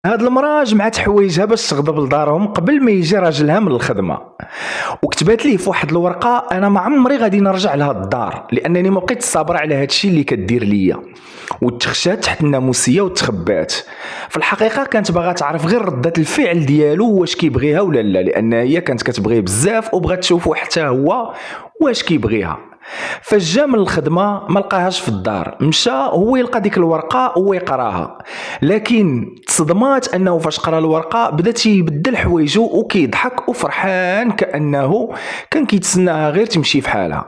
هاد المراه جمعت حوايجها باش تغضب لدارهم قبل ما يجي راجلها من الخدمه، وكتبات ليه في واحد الورقه: انا ما عمري غادي نرجع لهاد الدار لانني ما بقيت صابره على هادشي اللي كدير ليا. وتخشات تحت الناموسيه وتخبات. في الحقيقه كانت باغا تعرف غير رده الفعل ديالو واش كيبغيها ولا لا، لان هي كانت كتبغيه بزاف وبغات تشوفو حتى هو واش كيبغيها. فاش جا من الخدمه ما لقاهاش في الدار، مشى هو يلقى ديك الورقه ويقراها، لكن تصدمات انه فاش قرا الورقه بدا تيبدل حوايجو وكيضحك وفرحان كانه كان كيتسناها غير تمشي في حالها.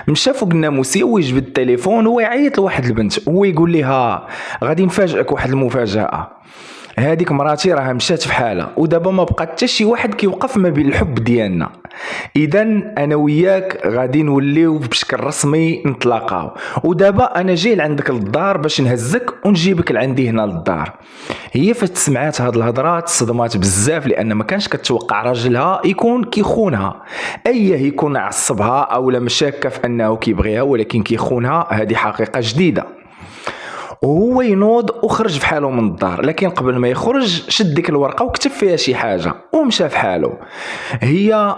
مشى فوق الناموسيه ويجبد التليفون ويعيط لواحد البنت ويقول لها: غادي نفاجئك واحد المفاجاه، هذيك مراتي راها مشات في حالها ودابا ما بقى حتى شي واحد كيوقف ما بين الحب ديالنا، اذا انا وياك غادي نوليو بشكل رسمي نتلاقاو، ودابا انا جاي لعندك للدار باش نهزك ونجيبك لعندي هنا للدار. هي فاش سمعات هاد الهضره تصدمات بزاف، لان ما كانش كتوقع راجلها يكون كيخونها، اي يكون عصبها او لا مشاكه في انه كيبغيها ولكن كيخونها، هذه حقيقه جديده. وهو ينوض وخرج في حاله من الدار، لكن قبل ما يخرج شد ديك الورقه وكتب فيها شي حاجه ومشى في حاله. هي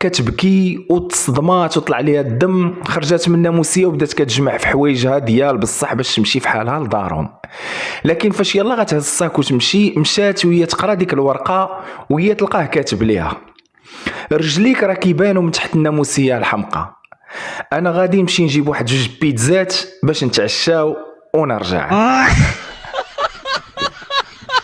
كتبكي وتصدمات وطلع ليها الدم، خرجت من الناموسيه وبدات كتجمع في حوايجها ديال بصح باش تمشي في حالها لدارهم. لكن فاش يلا غتهز الصاك وتمشي، مشات وهي تقرا ديك الورقه وهي تلقاه كاتب ليها: رجليك راه كيبانوا من تحت الناموسيه الحمقى، انا غادي نمشي نجيب واحد جوج بيتزات باش نتعشاو ونرجع.